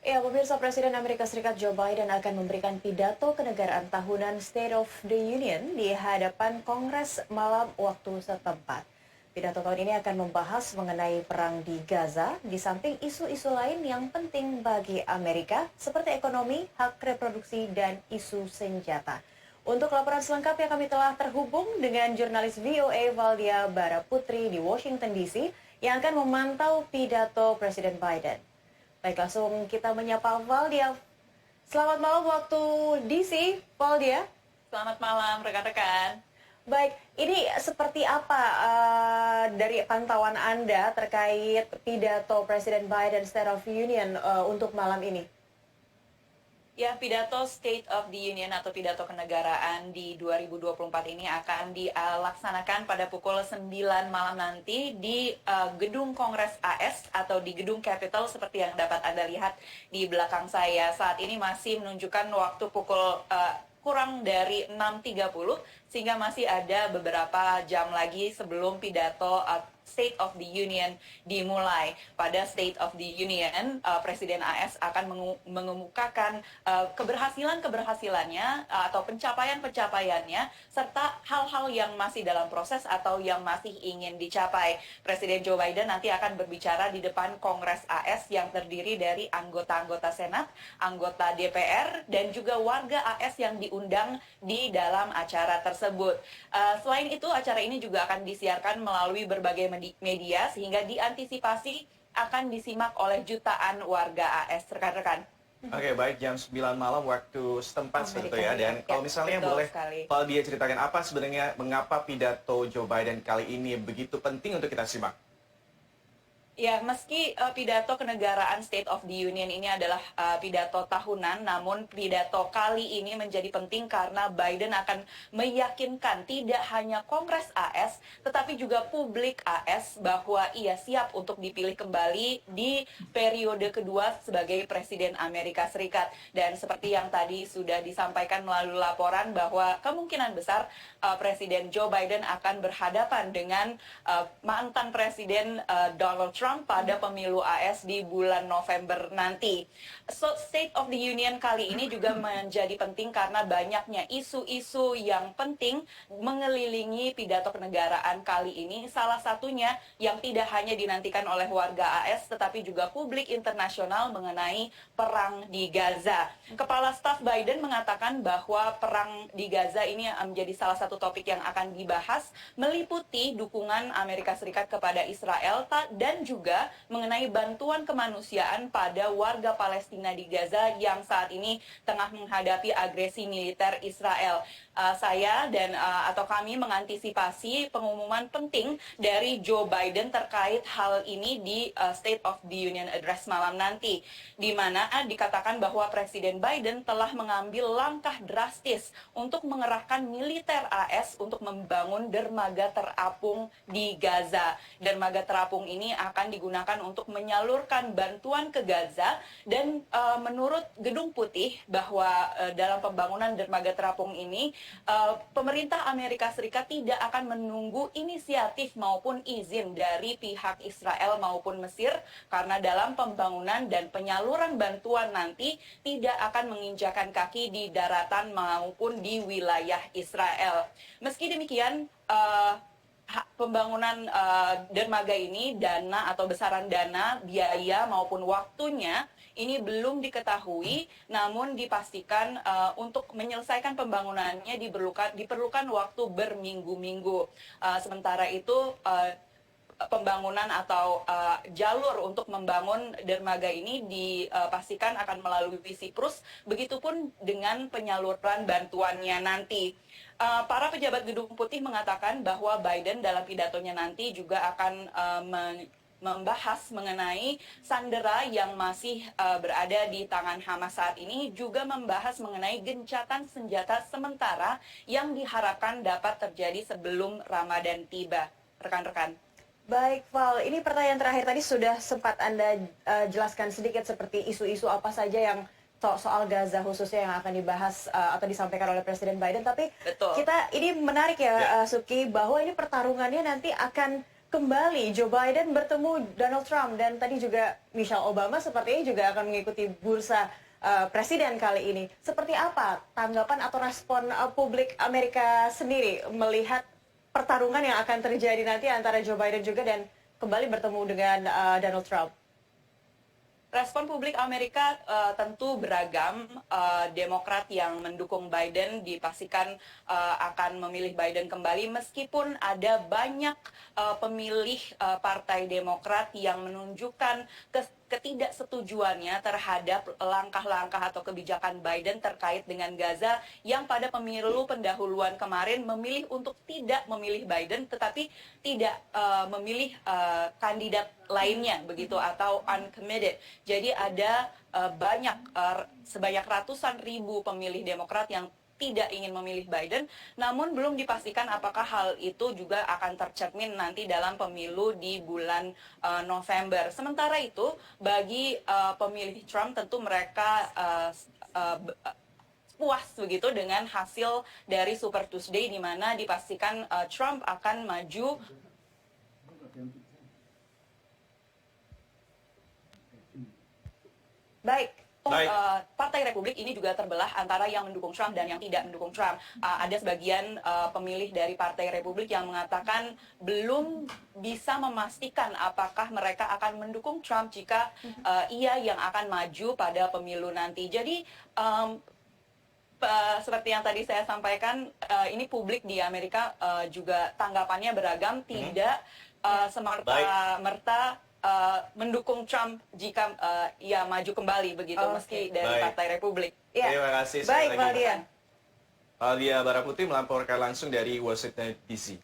Ya, pemirsa Presiden Amerika Serikat Joe Biden akan memberikan pidato kenegaraan tahunan State of the Union di hadapan Kongres malam waktu setempat. Pidato tahun ini akan membahas mengenai perang di Gaza, di samping isu-isu lain yang penting bagi Amerika, seperti ekonomi, hak reproduksi, dan isu senjata. Untuk laporan selengkapnya kami telah terhubung dengan jurnalis VOA Valdia Baraputri di Washington DC yang akan memantau pidato Presiden Biden. Baik, langsung kita menyapa Valdia. Selamat malam waktu DC, Valdia. Selamat malam rekan-rekan. Baik, ini seperti apa dari pantauan Anda terkait pidato Presiden Biden State of the Union untuk malam ini? Ya, pidato State of the Union atau pidato kenegaraan di 2024 ini akan dilaksanakan pada pukul 9 malam nanti di Gedung Kongres AS atau di Gedung Capitol seperti yang dapat Anda lihat di belakang saya. Saat ini masih menunjukkan waktu pukul kurang dari 6.30 sehingga masih ada beberapa jam lagi sebelum pidato State of the Union dimulai. Pada State of the Union, Presiden AS akan mengemukakan keberhasilan-keberhasilannya atau pencapaian-pencapaiannya serta hal-hal yang masih dalam proses atau yang masih ingin dicapai. Presiden Joe Biden nanti akan berbicara di depan Kongres AS yang terdiri dari anggota-anggota Senat, anggota DPR, dan juga warga AS yang diundang di dalam acara tersebut. Selain itu, acara ini juga akan disiarkan melalui berbagai media sehingga diantisipasi akan disimak oleh jutaan warga AS, rekan-rekan. Oke, baik, jam 9 malam waktu setempat seperti itu ya. Dan kalau misalnya boleh kalau dia ceritakan apa sebenarnya mengapa pidato Joe Biden kali ini begitu penting untuk kita simak? Ya, meski pidato kenegaraan State of the Union ini adalah pidato tahunan, namun pidato kali ini menjadi penting karena Biden akan meyakinkan tidak hanya Kongres AS, tetapi juga publik AS bahwa ia siap untuk dipilih kembali di periode kedua sebagai Presiden Amerika Serikat. Dan seperti yang tadi sudah disampaikan melalui laporan bahwa kemungkinan besar Presiden Joe Biden akan berhadapan dengan mantan Presiden Donald Trump pada pemilu AS di bulan November nanti. So, State of the Union kali ini juga menjadi penting karena banyaknya isu-isu yang penting mengelilingi pidato kenegaraan kali ini. Salah satunya yang tidak hanya dinantikan oleh warga AS tetapi juga publik internasional mengenai perang di Gaza. Kepala Staf Biden mengatakan bahwa perang di Gaza ini menjadi salah satu topik yang akan dibahas, meliputi dukungan Amerika Serikat kepada Israel dan juga mengenai bantuan kemanusiaan pada warga Palestina di Gaza yang saat ini tengah menghadapi agresi militer Israel. Saya dan atau kami mengantisipasi pengumuman penting dari Joe Biden terkait hal ini di State of the Union Address malam nanti, di mana dikatakan bahwa Presiden Biden telah mengambil langkah drastis untuk mengerahkan militer AS untuk membangun dermaga terapung di Gaza. Dermaga terapung ini akan digunakan untuk menyalurkan bantuan ke Gaza dan menurut Gedung Putih bahwa dalam pembangunan dermaga terapung ini pemerintah Amerika Serikat tidak akan menunggu inisiatif maupun izin dari pihak Israel maupun Mesir karena dalam pembangunan dan penyaluran bantuan nanti tidak akan menginjakan kaki di daratan maupun di wilayah Israel. Meski demikian, pembangunan dermaga ini dana atau besaran dana, biaya maupun waktunya ini belum diketahui, namun dipastikan untuk menyelesaikan pembangunannya diperlukan waktu berminggu-minggu. Sementara itu pembangunan atau jalur untuk membangun dermaga ini dipastikan akan melalui Siprus, begitupun dengan penyaluran bantuannya nanti. Para pejabat Gedung Putih mengatakan bahwa Biden dalam pidatonya nanti juga akan membahas mengenai sandera yang masih berada di tangan Hamas saat ini, juga membahas mengenai gencatan senjata sementara yang diharapkan dapat terjadi sebelum Ramadan tiba. Rekan-rekan. Baik, Val, ini pertanyaan terakhir tadi sudah sempat Anda jelaskan sedikit seperti isu-isu apa saja yang soal Gaza khususnya yang akan dibahas atau disampaikan oleh Presiden Biden. Tapi Betul. kita ini menarik ya, Suki, bahwa ini pertarungannya nanti akan kembali Joe Biden bertemu Donald Trump dan tadi juga Michelle Obama sepertinya juga akan mengikuti bursa presiden kali ini. Seperti apa tanggapan atau respon publik Amerika sendiri melihat pertarungan yang akan terjadi nanti antara Joe Biden juga dan kembali bertemu dengan Donald Trump? Respon publik Amerika tentu beragam. Demokrat yang mendukung Biden dipastikan akan memilih Biden kembali, meskipun ada banyak pemilih Partai Demokrat yang menunjukkan ketidaksetujuannya terhadap langkah-langkah atau kebijakan Biden terkait dengan Gaza, yang pada pemilu pendahuluan kemarin memilih untuk tidak memilih Biden, tetapi tidak memilih kandidat lainnya begitu, atau uncommitted. Jadi ada sebanyak ratusan ribu pemilih Demokrat yang tidak ingin memilih Biden, namun belum dipastikan apakah hal itu juga akan tercermin nanti dalam pemilu di bulan November. Sementara itu, bagi pemilih Trump tentu mereka puas begitu dengan hasil dari Super Tuesday, di mana dipastikan Trump akan maju. Baik. Partai Republik ini juga terbelah antara yang mendukung Trump dan yang tidak mendukung Trump. Ada sebagian pemilih dari Partai Republik yang mengatakan belum bisa memastikan apakah mereka akan mendukung Trump jika ia yang akan maju pada pemilu nanti. Jadi seperti yang tadi saya sampaikan, ini publik di Amerika juga tanggapannya beragam, tidak semerta-merta mendukung Trump jika ia maju kembali begitu, meski dari Partai Republik. Ya. Terima kasih. Baik, Valdia. Valdia Baraputi melaporkan langsung dari Washington DC.